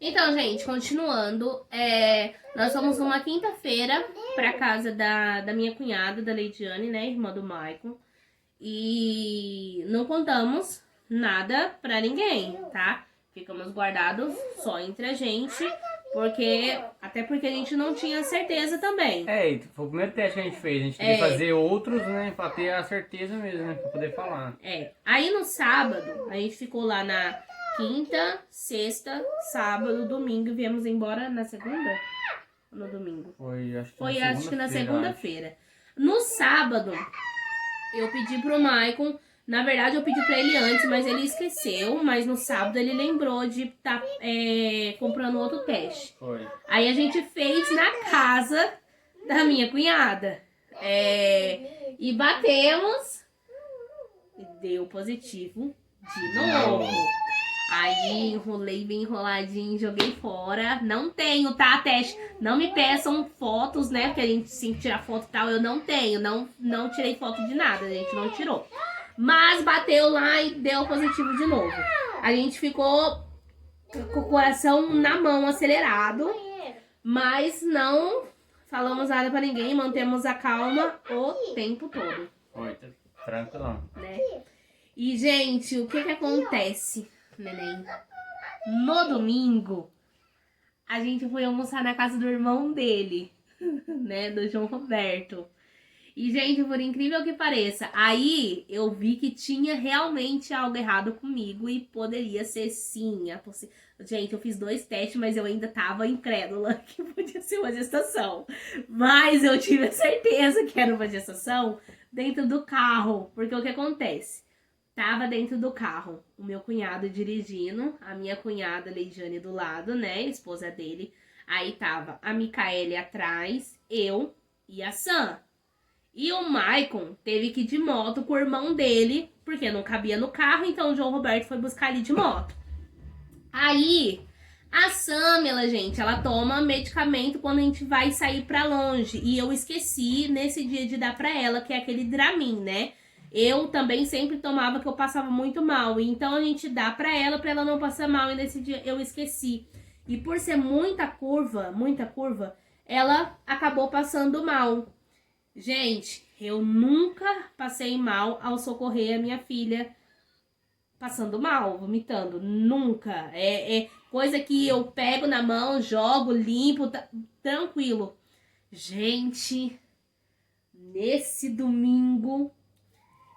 Então, gente, continuando, nós fomos numa quinta-feira pra casa da minha cunhada, da Leidiane, né, irmã do Maicon. E não contamos nada pra ninguém, tá? Ficamos guardados só entre a gente, até porque a gente não tinha certeza também. E foi o primeiro teste que a gente fez. A gente queria fazer outros, né? Pra ter a certeza mesmo, né? Pra poder falar. Aí no sábado, a gente ficou lá na quinta, sexta, sábado, domingo e viemos embora na segunda? Ou no domingo? Foi, Acho que na segunda-feira. No sábado, eu pedi pro Maicon. Na verdade, eu pedi pra ele antes, mas ele esqueceu. Mas no sábado ele lembrou de estar comprando outro teste. Foi. Aí a gente fez na casa da minha cunhada. E batemos. E deu positivo de novo. Aí enrolei bem enroladinho, joguei fora. Não tenho, tá, teste? Não me peçam fotos, né? Porque a gente sim tira foto e tal. Eu não tenho, não tirei foto de nada, a gente não tirou. Mas bateu lá e deu positivo de novo. A gente ficou com o coração na mão, acelerado. Mas não falamos nada pra ninguém, mantemos a calma o tempo todo. Foi, tranquilão. Né? E, gente, o que acontece, neném? No domingo, a gente foi almoçar na casa do irmão dele, né? Do João Roberto. E, gente, por incrível que pareça, aí eu vi que tinha realmente algo errado comigo e poderia ser sim. Gente, eu fiz 2 testes, mas eu ainda tava incrédula que podia ser uma gestação. Mas eu tive a certeza que era uma gestação dentro do carro. Porque o que acontece? Tava dentro do carro o meu cunhado dirigindo, a minha cunhada Leidiane do lado, né? Esposa dele. Aí tava a Micaele atrás, eu e a Sam. E o Maicon teve que ir de moto com o irmão dele, porque não cabia no carro, então o João Roberto foi buscar ele de moto. Aí, a Samela, gente, ela toma medicamento quando a gente vai sair pra longe. E eu esqueci nesse dia de dar pra ela, que é aquele Dramin, né? Eu também sempre tomava, que eu passava muito mal. Então a gente dá pra ela não passar mal. E nesse dia eu esqueci. E por ser muita curva, ela acabou passando mal. Gente, eu nunca passei mal ao socorrer a minha filha passando mal, vomitando. Nunca. É coisa que eu pego na mão, jogo, limpo, tranquilo. Gente, nesse domingo,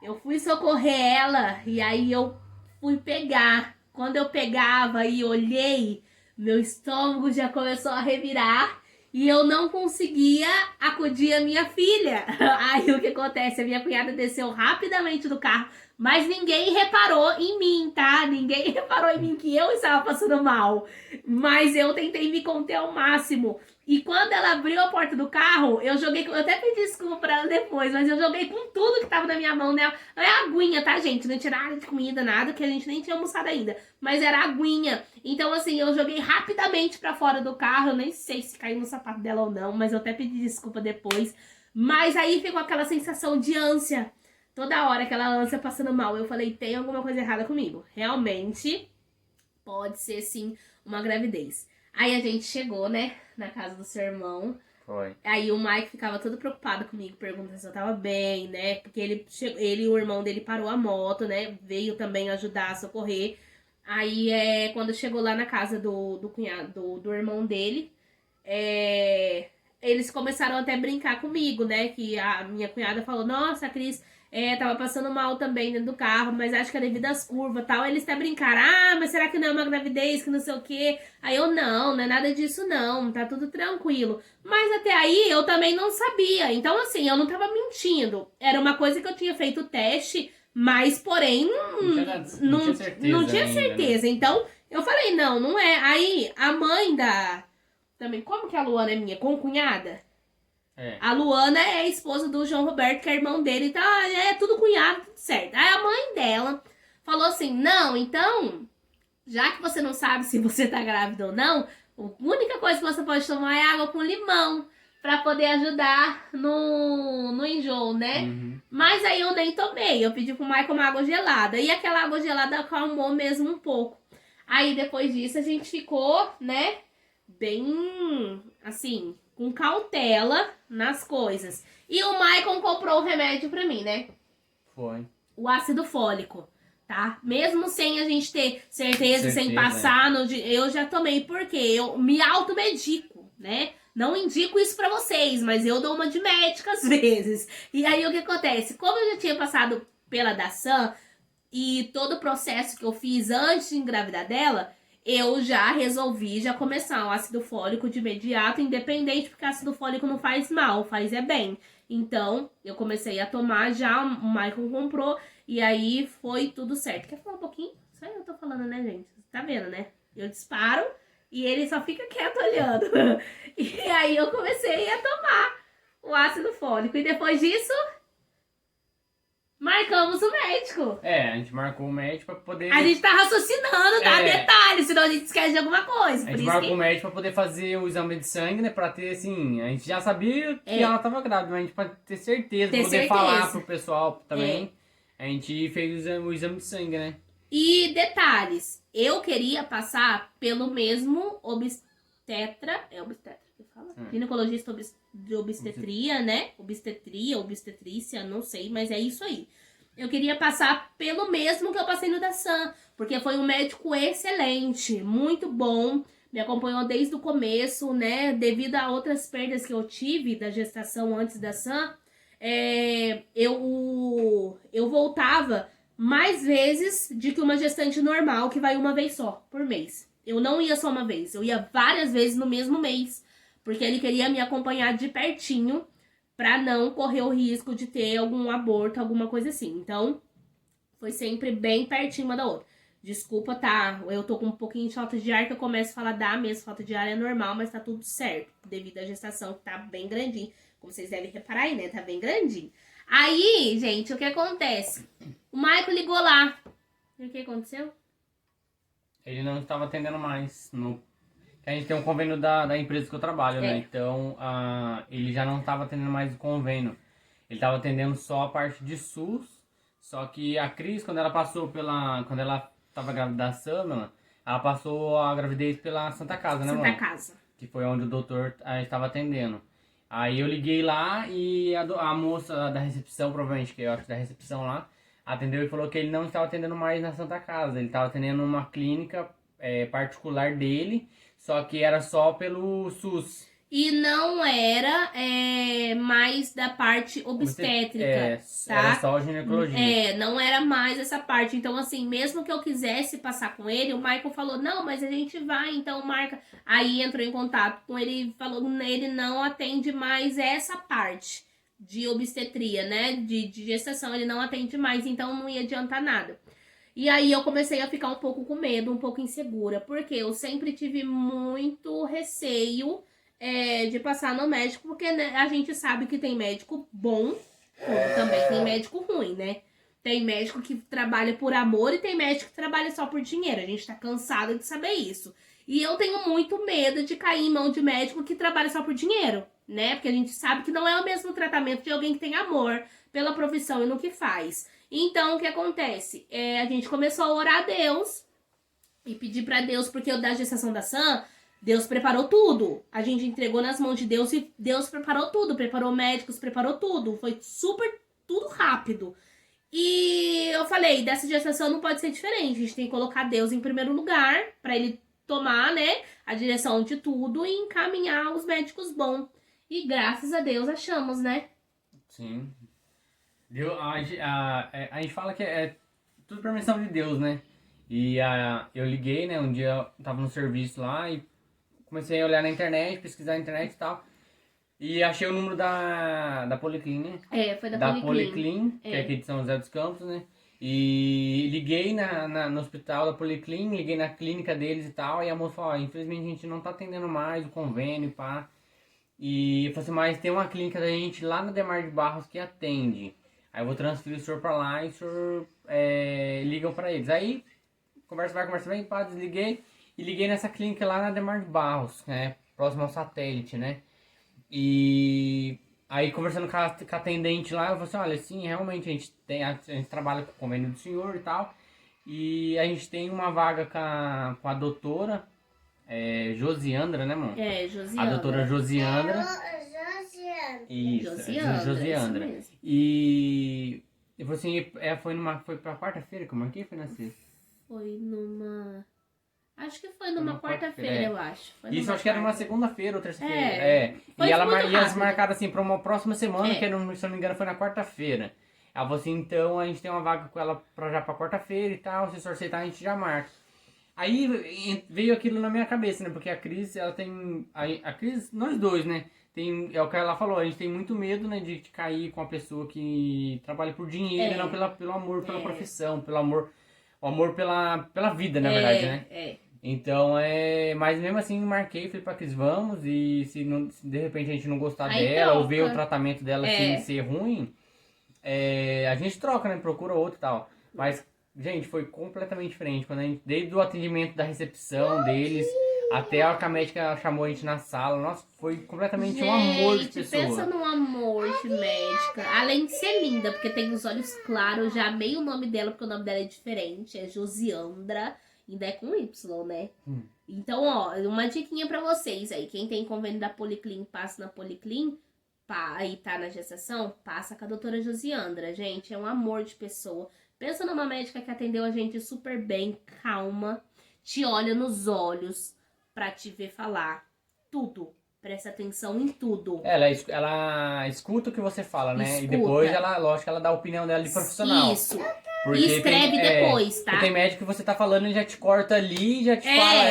eu fui socorrer ela e aí eu fui pegar. Quando eu pegava e olhei, meu estômago já começou a revirar. E eu não conseguia acudir a minha filha. Aí o que acontece? A minha cunhada desceu rapidamente do carro, mas ninguém reparou em mim, tá? Ninguém reparou em mim que eu estava passando mal. Mas eu tentei me conter ao máximo. E quando ela abriu a porta do carro, eu até pedi desculpa pra ela depois, mas eu joguei com tudo que tava na minha mão nela. Não é aguinha, tá, gente? Não tinha nada de comida, nada, que a gente nem tinha almoçado ainda. Mas era aguinha. Então, assim, eu joguei rapidamente pra fora do carro. Eu nem sei se caiu no sapato dela ou não, mas eu até pedi desculpa depois. Mas aí ficou aquela sensação de ânsia. Toda hora, aquela ânsia passando mal. Eu falei, tem alguma coisa errada comigo. Realmente, pode ser, sim, uma gravidez. Aí a gente chegou, né, na casa do seu irmão. Foi. Aí o Mike ficava todo preocupado comigo, perguntando se eu tava bem, né? Porque ele e o irmão dele parou a moto, né? Veio também ajudar a socorrer. Aí, quando chegou lá na casa do cunhado, do irmão dele, eles começaram até a brincar comigo, né? Que a minha cunhada falou, nossa, a Cris tava passando mal também dentro do carro, mas acho que é devido às curvas e tal. Eles até brincaram, mas será que não é uma gravidez, que não sei o quê? Aí eu, não é nada disso não, tá tudo tranquilo. Mas até aí eu também não sabia, então assim, eu não tava mentindo. Era uma coisa que eu tinha feito o teste, mas porém não tinha certeza. Né? Então eu falei, não é. Aí a mãe também, como que a Luana é minha? Concunhada? A Luana é a esposa do João Roberto, que é irmão dele, então é tudo cunhado, tudo certo. Aí a mãe dela falou assim, não, então, já que você não sabe se você tá grávida ou não, a única coisa que você pode tomar é água com limão, pra poder ajudar no enjoo, né? Uhum. Mas aí eu nem tomei, eu pedi pro Michael uma água gelada, e aquela água gelada acalmou mesmo um pouco. Aí depois disso a gente ficou, né, bem, assim, com cautela nas coisas. E o Maicon comprou o remédio pra mim, né? Foi. O ácido fólico, tá? Mesmo sem a gente ter certeza, sem passar no... Eu já tomei, porque eu me automedico, né? Não indico isso pra vocês, mas eu dou uma de médica às vezes. E aí o que acontece? Como eu já tinha passado pela Dassan e todo o processo que eu fiz antes de engravidar dela, eu já resolvi já começar o ácido fólico de imediato, independente, porque ácido fólico não faz mal, faz é bem. Então, eu comecei a tomar já, o Michael comprou, e aí foi tudo certo. Quer falar um pouquinho? Só eu tô falando, né, gente? Tá vendo, né? Eu disparo e ele só fica quieto olhando. E aí eu comecei a tomar o ácido fólico. E depois disso, marcamos o médico. A gente marcou o médico pra poder... A gente tá raciocinando, tá? Detalhe, senão a gente esquece de alguma coisa. A gente marcou o médico pra poder fazer o exame de sangue, né? Pra ter, assim... A gente já sabia que ela tava grávida, mas a gente pra ter certeza, pra poder falar pro pessoal também. A gente fez o exame de sangue, né? E detalhes, eu queria passar pelo mesmo obstetra... É obstetra que fala? Ginecologista de obstetria, né? Obstetrícia, não sei, mas é isso aí. Eu queria passar pelo mesmo que eu passei no Dassan, porque foi um médico excelente, muito bom, me acompanhou desde o começo, né? Devido a outras perdas que eu tive da gestação antes da Dassan, eu voltava mais vezes de que uma gestante normal que vai uma vez só, por mês. Eu não ia só uma vez, eu ia várias vezes no mesmo mês, porque ele queria me acompanhar de pertinho, pra não correr o risco de ter algum aborto, alguma coisa assim. Então, foi sempre bem pertinho uma da outra. Desculpa, tá? Eu tô com um pouquinho de falta de ar, que eu começo a falar mesmo. Falta de ar é normal, mas tá tudo certo. Devido à gestação, que tá bem grandinho. Como vocês devem reparar aí, né? Tá bem grandinho. Aí, gente, o que acontece? O Michael ligou lá. E o que aconteceu? Ele não estava atendendo mais a gente tem um convênio da empresa que eu trabalho, né? Então, ele já não estava atendendo mais o convênio. Ele estava atendendo só a parte de SUS. Só que a Cris, quando ela estava grávida da Samela, ela passou a gravidez pela Santa Casa, né, Santa Casa. Que foi onde o doutor estava atendendo. Aí eu liguei lá e a moça da recepção, provavelmente, que eu acho da recepção lá, atendeu e falou que ele não estava atendendo mais na Santa Casa. Ele estava atendendo numa clínica particular dele, só que era só pelo SUS. E não era mais da parte obstétrica, tá? Era só ginecologia. Não era mais essa parte. Então, assim, mesmo que eu quisesse passar com ele, o Michael falou, não, mas a gente vai, então marca. Aí entrou em contato com ele e falou que ele não atende mais essa parte de obstetria, né? De gestação, ele não atende mais, então não ia adiantar nada. E aí eu comecei a ficar um pouco com medo, um pouco insegura, porque eu sempre tive muito receio de passar no médico, porque né, a gente sabe que tem médico bom, como também tem médico ruim, né? Tem médico que trabalha por amor e tem médico que trabalha só por dinheiro. A gente tá cansado de saber isso. E eu tenho muito medo de cair em mão de médico que trabalha só por dinheiro, né? Porque a gente sabe que não é o mesmo tratamento de alguém que tem amor pela profissão e no que faz. Então, o que acontece? A gente começou a orar a Deus e pedir pra Deus, porque o da gestação da Sam, Deus preparou tudo. A gente entregou nas mãos de Deus e Deus preparou tudo. Preparou médicos, preparou tudo. Foi super, tudo rápido. E eu falei, dessa gestação não pode ser diferente. A gente tem que colocar Deus em primeiro lugar pra ele tomar, né, a direção de tudo e encaminhar os médicos bons. E graças a Deus achamos, né? Sim. A gente fala que é tudo permissão de Deus, né? E eu liguei, né? Um dia eu tava no serviço lá e comecei a olhar na internet, pesquisar na internet e tal. E achei o número da Policlin, né? Foi da Policlin, que é aqui de São José dos Campos, né? E liguei no hospital da Policlin, liguei na clínica deles e tal. E a moça falou, infelizmente a gente não tá atendendo mais o convênio, pá. E eu falei assim, mas tem uma clínica da gente lá na Demar de Barros que atende. Aí eu vou transferir o senhor pra lá e o senhor ligam pra eles. Aí, conversa vai, pá, desliguei. E liguei nessa clínica lá na Demar de Barros, né? Próximo ao satélite, né? E aí, conversando com a atendente lá, eu falei assim, olha, sim, realmente a gente trabalha com o convênio do senhor e tal. E a gente tem uma vaga com a doutora Josiandra, né, amor? Josiandra. A doutora Josiandra. Isso, Josiandra. Isso mesmo. E eu falei assim, foi pra quarta-feira que eu marquei, foi na sexta? Acho que foi numa quarta-feira, eu acho. Isso, acho que era uma segunda-feira ou terça-feira. Foi E ela muito ia rápido. marcar assim pra uma próxima semana, que se eu não me engano foi na quarta-feira. Ela falou assim, então a gente tem uma vaga com ela já pra quarta-feira e tal, se o senhor aceitar a gente já marca. Aí veio aquilo na minha cabeça, né? Porque a Cris, ela tem. A Cris, nós dois, né? É o que ela falou, a gente tem muito medo, né, de cair com a pessoa que trabalha por dinheiro, não pelo amor, pela profissão, pelo amor. O amor pela vida, na verdade, né? Então, mas mesmo assim, marquei, falei pra Cris, vamos, e se de repente a gente não gostar Aí dela, ou troca. ver o tratamento dela assim, ser ruim, a gente troca, né? Procura outro e tal. Mas, gente, foi completamente diferente. Quando desde o atendimento da recepção deles, até a hora que a médica chamou a gente na sala, nossa, foi completamente um amor de pessoa. Pensa num amor de médica. Além de ser linda, porque tem os olhos claros, já amei o nome dela, porque o nome dela é diferente, é Josiandra, ainda é com Y, né? Então, ó, uma diquinha pra vocês aí. Quem tem convênio da Policlin, passa na Policlin, e tá na gestação, passa com a doutora Josiandra, gente. É um amor de pessoa. Pensa numa médica que atendeu a gente super bem, calma, te olha nos olhos pra te ver falar tudo. Presta atenção em tudo. Ela escuta o que você fala, né? E depois lógico, ela dá a opinião dela de profissional. Isso. Porque E escreve depois, tá? Porque tem médico que você tá falando e já te corta ali e já te fala,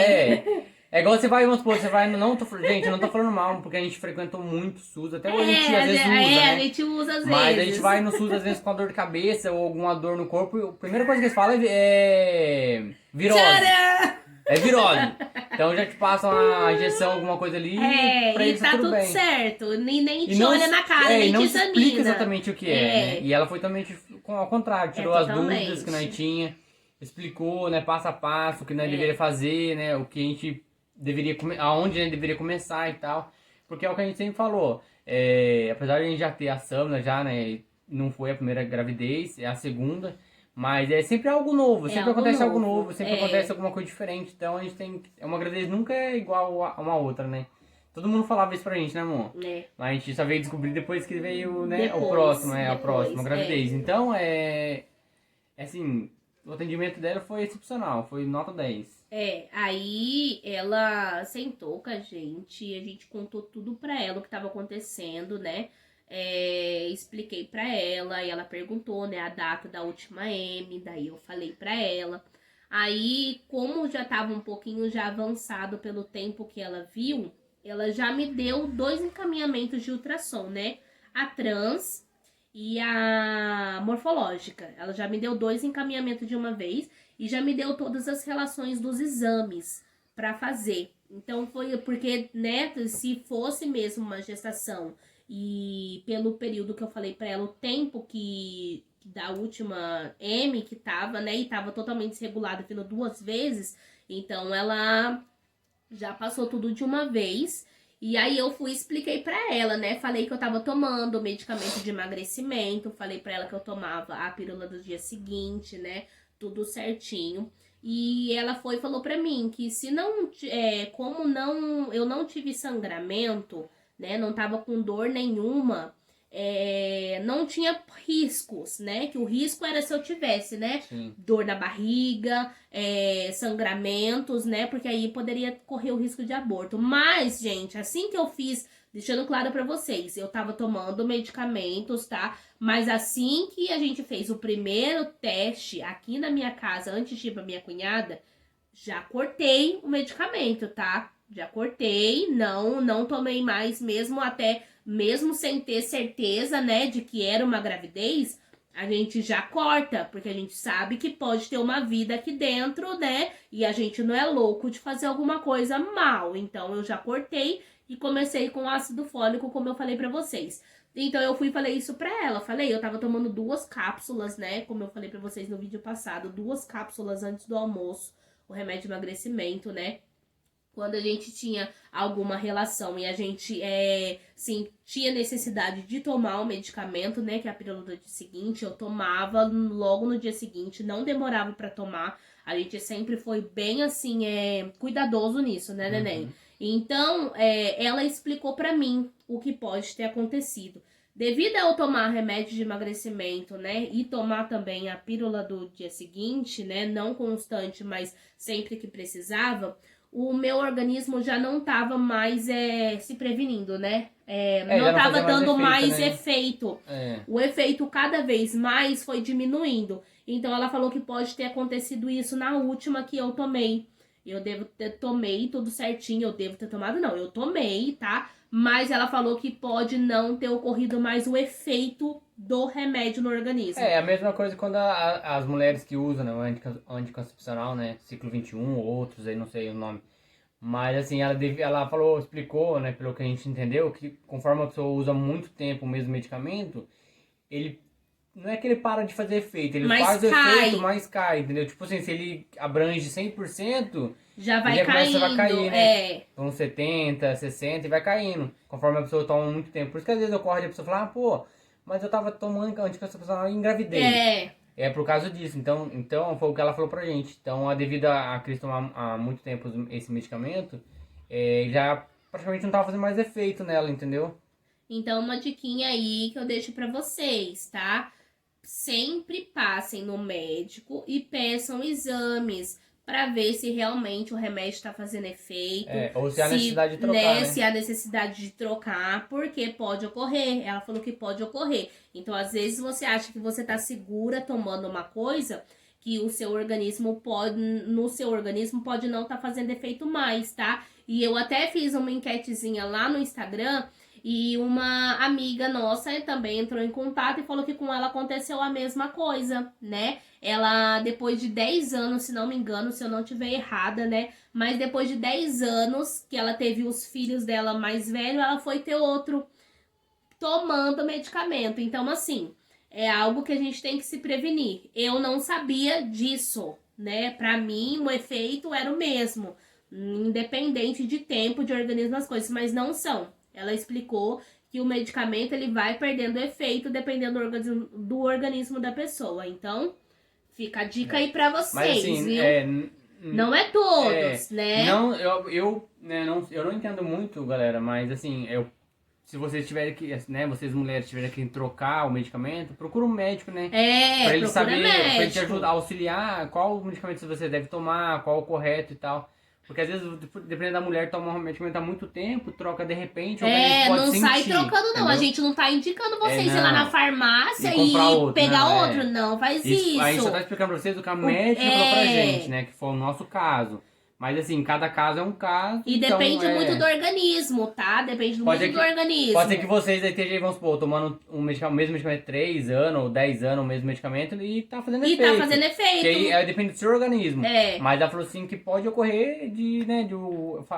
É igual você vai, vamos supor, gente, eu não tô falando mal, porque a gente frequentou muito SUS, até hoje a gente às vezes usa, né? A gente usa às vezes. Mas a gente vai no SUS às vezes com a dor de cabeça ou alguma dor no corpo, e a primeira coisa que eles falam é virose. Tcharam! É virose. Então já te passam a injeção, alguma coisa ali, pra e eles tá tudo bem. certo. Nem te olha na cara, nem e não te te examina. explica exatamente o que né? E ela foi também ao contrário, tirou as dúvidas que nós tinha, explicou, né, passo a passo, o que nós deveria fazer, né, o que a gente deveria, aonde a gente deveria começar e tal. Porque é o que a gente sempre falou, apesar de a gente já ter a Samna já, né, não foi a primeira gravidez, é a segunda, mas é sempre algo novo, sempre acontece algo novo, sempre acontece alguma coisa diferente. Então a gente uma gravidez nunca é igual a uma outra, né? Todo mundo falava isso pra gente, né, amor? Mas a gente só veio descobrir depois que veio, né, a próxima gravidez. Então assim, o atendimento dela foi excepcional, foi nota 10. Aí ela sentou com a gente contou tudo pra ela o que tava acontecendo, né? Expliquei pra ela e ela perguntou, né, a data da última M, daí eu falei pra ela. Aí, como já tava um pouquinho já avançado pelo tempo que ela viu, ela já me deu 2 encaminhamentos de ultrassom, né? A trans e a morfológica. Ela já me deu 2 encaminhamentos de uma vez e já me deu todas as relações dos exames pra fazer. Então foi porque, né, se fosse mesmo uma gestação e pelo período que eu falei pra ela, o tempo que da última M que tava, né, e tava totalmente desregulada, vindo 2 vezes, então ela já passou tudo de uma vez. E aí eu expliquei pra ela, né, falei que eu tava tomando medicamento de emagrecimento, falei pra ela que eu tomava a pílula do dia seguinte, né, tudo certinho. E ela falou pra mim que se não, como eu não tive sangramento, né, não tava com dor nenhuma, não tinha riscos, né, que o risco era se eu tivesse, né, dor na barriga, sangramentos, né, porque aí poderia correr o risco de aborto. Mas, gente, assim que eu fiz, deixando claro pra vocês, eu tava tomando medicamentos, tá, mas assim que a gente fez o primeiro teste aqui na minha casa, antes de ir pra minha cunhada, já cortei o medicamento, tá? Já cortei, não tomei mais, mesmo sem ter certeza, né, de que era uma gravidez, a gente já corta, porque a gente sabe que pode ter uma vida aqui dentro, né, e a gente não é louco de fazer alguma coisa mal. Então eu já cortei e comecei com ácido fólico, como eu falei pra vocês. Então eu falei isso pra ela, eu tava tomando 2 cápsulas, né, como eu falei pra vocês no vídeo passado, 2 cápsulas antes do almoço, o remédio de emagrecimento, né, quando a gente tinha alguma relação e a gente sentia necessidade de tomar o medicamento, né, que é a pílula do dia seguinte, eu tomava logo no dia seguinte, não demorava pra tomar. A gente sempre foi bem, assim, cuidadoso nisso, né, neném? Então, ela explicou pra mim o que pode ter acontecido. Devido a eu tomar remédio de emagrecimento, né, e tomar também a pílula do dia seguinte, né, não constante, mas sempre que precisava, o meu organismo já não tava mais se prevenindo, né? Não tava dando mais efeito. O efeito cada vez mais foi diminuindo. Então ela falou que pode ter acontecido isso na última que eu tomei. Eu devo ter tomei tudo certinho, eu devo ter tomado, não, eu tomei, tá? Mas ela falou que pode não ter ocorrido mais o efeito do remédio no organismo. É a mesma coisa quando as mulheres que usam, né, o anticoncepcional, né, ciclo 21 ou outros aí, não sei o nome. Mas assim, ela falou, explicou, né, pelo que a gente entendeu, que conforme a pessoa usa muito tempo o mesmo medicamento, ele não é que ele para de fazer efeito, ele faz o efeito, mas cai, entendeu? Tipo assim, se ele abrange 100%, já vai ele caindo, vai cair, né? Então 70, 60 e vai caindo, conforme a pessoa toma muito tempo. Por isso que às vezes ocorre a pessoa falar, pô, mas eu tava tomando anticoncepcional e engravidei. É por causa disso. Então foi o que ela falou pra gente. Então, devido a Cris tomar há muito tempo esse medicamento, já praticamente não tava fazendo mais efeito nela, entendeu? Então, uma diquinha aí que eu deixo pra vocês, tá? Sempre passem no médico e peçam exames para ver se realmente o remédio está fazendo efeito. Ou se há necessidade de trocar, né? Se há necessidade de trocar, porque pode ocorrer. Ela falou que pode ocorrer. Então, às vezes, você acha que você tá segura tomando uma coisa que o seu organismo no seu organismo pode não estar fazendo efeito mais, tá? E eu até fiz uma enquetezinha lá no Instagram. E uma amiga nossa também entrou em contato e falou que com ela aconteceu a mesma coisa, né? Ela, depois de 10 anos, se não me engano, se eu não tiver errada, né? Mas depois de 10 anos que ela teve os filhos dela mais velhos, ela foi ter outro tomando medicamento. Então, assim, é algo que a gente tem que se prevenir. Eu não sabia disso, né? Pra mim, o efeito era o mesmo, independente de tempo, de organismo, as coisas, mas não são. Ela explicou que o medicamento ele vai perdendo efeito dependendo do organismo da pessoa. Então, fica a dica aí pra vocês, mas, assim, viu? Não é todos, né? Não, eu não entendo muito, galera, mas assim, se vocês tiverem que, né, vocês mulheres tiverem que trocar o medicamento, procura um médico, né? Pra ele saber, pra ele te ajudar, auxiliar qual medicamento você deve tomar, qual o correto e tal. Porque às vezes, dependendo da mulher, toma um medicamento há muito tempo, troca de repente, o organismo pode não sentir, sai trocando não, entendeu? a gente não tá indicando vocês ir lá na farmácia e pegar outro, não faz isso. A gente só tá explicando pra vocês o que a médica falou pra gente, né, que foi o nosso caso. Mas assim, cada caso é um caso. E então, depende muito do organismo, tá? Depende muito do organismo. Pode ser que vocês aí estejam, vamos supor, tomando o mesmo medicamento 3 anos ou 10 anos, o mesmo medicamento e tá fazendo efeito. E tá fazendo efeito. Que aí depende do seu organismo. Mas ela falou assim que pode ocorrer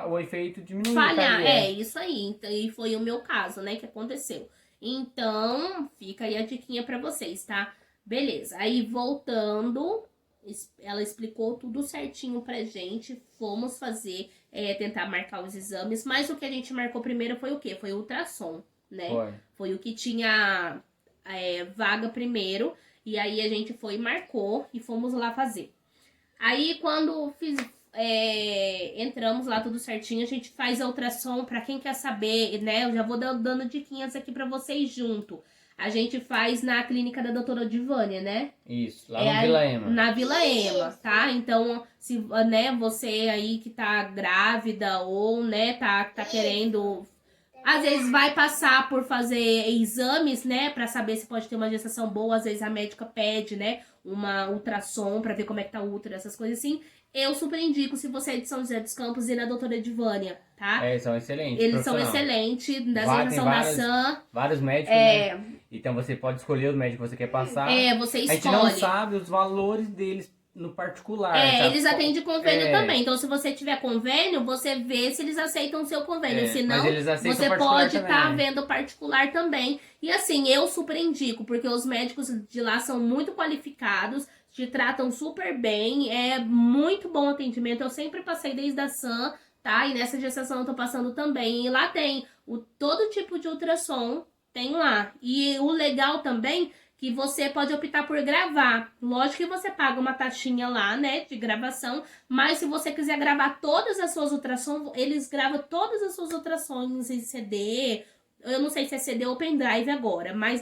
o efeito diminuir. Falhar, isso aí. E foi o meu caso, né, que aconteceu. Então, fica aí a diquinha pra vocês, tá? Beleza. Aí, voltando, ela explicou tudo certinho pra gente. Fomos fazer, tentar marcar os exames. Mas o que a gente marcou primeiro foi o quê? Foi o ultrassom, né? Foi o que tinha vaga primeiro. E aí a gente foi e marcou e fomos lá fazer. Aí quando entramos lá tudo certinho, a gente faz a ultrassom. Pra quem quer saber, né? Eu já vou dando diquinhas aqui pra vocês junto. A gente faz na clínica da doutora Divânia, né? Isso, lá na Vila Ema. Na Vila Ema, tá? Então, se, né, você aí que tá grávida ou, né, tá querendo... Às vezes vai passar por fazer exames, né, pra saber se pode ter uma gestação boa. Às vezes a médica pede, né, uma ultrassom pra ver como é que tá o útero, essas coisas assim. Eu super indico, se você é de São José dos Campos, ir na doutora Divânia, tá? Eles são excelentes. Eles são excelentes, da Associação da SAM. Vários médicos, né? Então você pode escolher os médicos que você quer passar. Você escolhe. A gente não sabe os valores deles no particular. Eles atendem convênio também. Então, se você tiver convênio, você vê se eles aceitam o seu convênio. Se não, você pode estar vendo particular também. E assim, eu super indico, porque os médicos de lá são muito qualificados, te tratam super bem, é muito bom atendimento. Eu sempre passei desde a SAM, tá? E nessa gestação eu tô passando também. E lá tem todo tipo de ultrassom, tem lá. E o legal também que você pode optar por gravar. Lógico que você paga uma taxinha lá, né, de gravação, mas se você quiser gravar todas as suas ultrassons, eles gravam todas as suas ultrassons em CD. Eu não sei se é CD ou pendrive agora, mas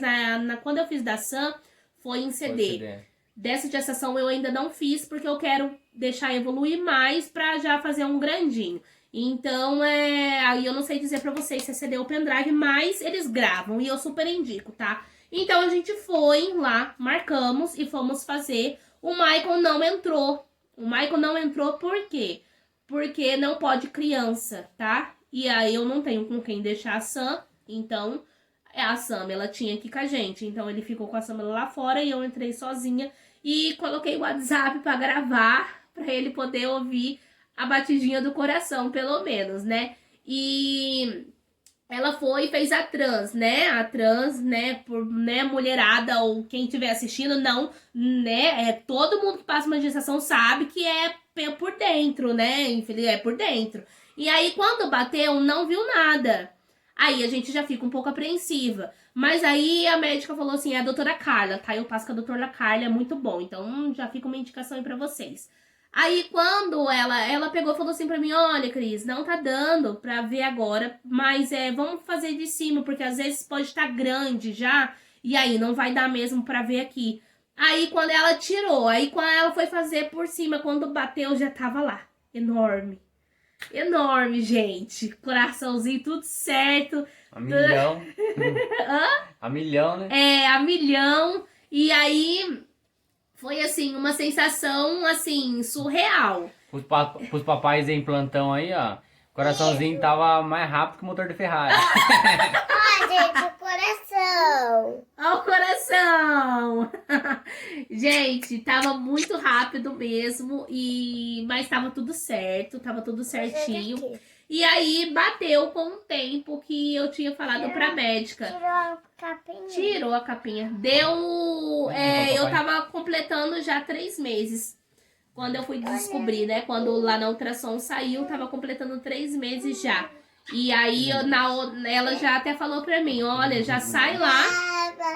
quando eu fiz da Sam, foi em CD. Dessa gestação eu ainda não fiz, porque eu quero deixar evoluir mais pra já fazer um grandinho. Então, aí eu não sei dizer pra vocês se é CD ou pendrive, mas eles gravam e eu super indico, tá? Então a gente foi lá, marcamos e fomos fazer. O Michael não entrou. O Michael não entrou por quê? Porque não pode criança, tá? E aí eu não tenho com quem deixar a Sam, então a Sam, ela tinha aqui com a gente. Então ele ficou com a Sam lá fora e eu entrei sozinha e coloquei o WhatsApp pra gravar, pra ele poder ouvir a batidinha do coração, pelo menos, né? E ela foi e fez a trans, né? A trans, né? Por mulherada ou quem estiver assistindo, não, né? Todo mundo que passa uma gestação sabe que é por dentro, né? É por dentro. E aí, quando bateu, não viu nada. Aí a gente já fica um pouco apreensiva. Mas aí a médica falou assim, é a doutora Carla, tá? Eu passo com a doutora Carla, é muito bom. Então já fica uma indicação aí pra vocês. Aí quando ela pegou e falou assim pra mim, olha, Cris, não tá dando pra ver agora, mas vamos fazer de cima, porque às vezes pode estar grande já, e aí não vai dar mesmo pra ver aqui. Aí quando ela tirou, aí quando ela foi fazer por cima, quando bateu já tava lá, enorme. Enorme, gente, coraçãozinho, tudo certo. A milhão. A milhão, né? A milhão, e aí foi assim, uma sensação assim, surreal. Pros papais em plantão aí, ó. O coraçãozinho tava mais rápido que o motor de Ferrari. Gente, o coração. Olha o coração! Gente, tava muito rápido mesmo, mas tava tudo certo, tava tudo certinho. E aí bateu com o tempo que eu tinha falado pra médica. Tirou a capinha. Tirou a capinha. Deu. Eu tava completando já 3 meses. Quando eu fui descobrir, né? Quando lá na ultrassom saiu, tava completando 3 meses já. E aí ela já até falou pra mim, olha, já sai lá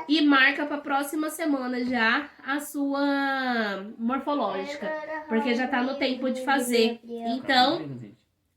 e marca pra próxima semana já a sua morfológica. Porque já tá no tempo de fazer. Então,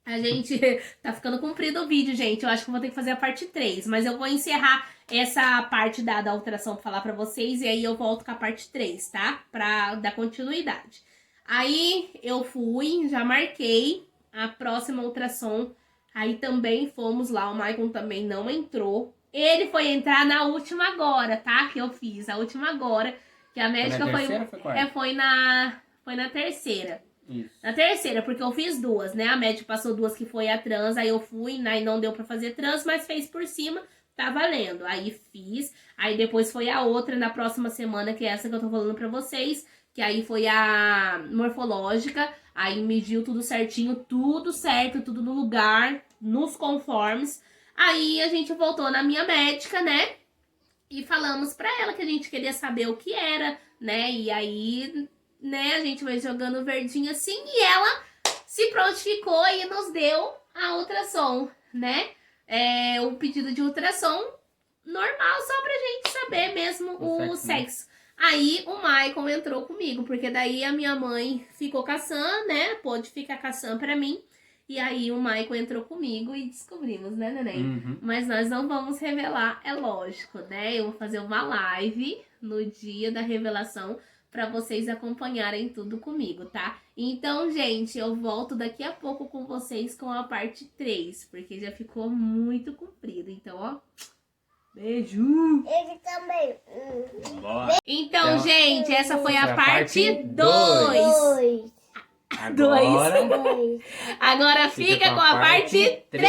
a gente tá ficando comprido o vídeo, gente. Eu acho que eu vou ter que fazer a parte 3. Mas eu vou encerrar essa parte da ultrassom pra falar pra vocês. E aí eu volto com a parte 3, tá? Pra dar continuidade. Aí eu fui, já marquei a próxima ultrassom. Aí também fomos lá, o Michael também não entrou. Ele foi entrar na última agora, tá? Que eu fiz, a última agora. Que a médica foi na terceira. Isso. Na terceira, porque eu fiz 2, né? A médica passou 2 que foi a trans, aí eu fui, né? E não deu pra fazer trans, mas fez por cima, tá valendo. Aí fiz, aí depois foi a outra na próxima semana, que é essa que eu tô falando pra vocês. Que aí foi a morfológica, aí mediu tudo certinho, tudo certo, tudo no lugar, nos conformes. Aí a gente voltou na minha médica, né? E falamos pra ela que a gente queria saber o que era, né? E aí, né, a gente vai jogando verdinho assim e ela se prontificou e nos deu a ultrassom, né? O pedido de ultrassom normal, só pra gente saber mesmo o sexo. Aí o Michael entrou comigo, porque daí a minha mãe ficou com a Sam, né? Pôde ficar com a Sam pra mim. E aí o Michael entrou comigo e descobrimos, né, neném? Uhum. Mas nós não vamos revelar, é lógico, né? Eu vou fazer uma live no dia da revelação pra vocês acompanharem tudo comigo, tá? Então, gente, eu volto daqui a pouco com vocês com a parte 3, porque já ficou muito comprido. Então, ó... Beijo! Ele também. Então, gente, essa foi a parte 2. Agora Agora fica com a parte 3.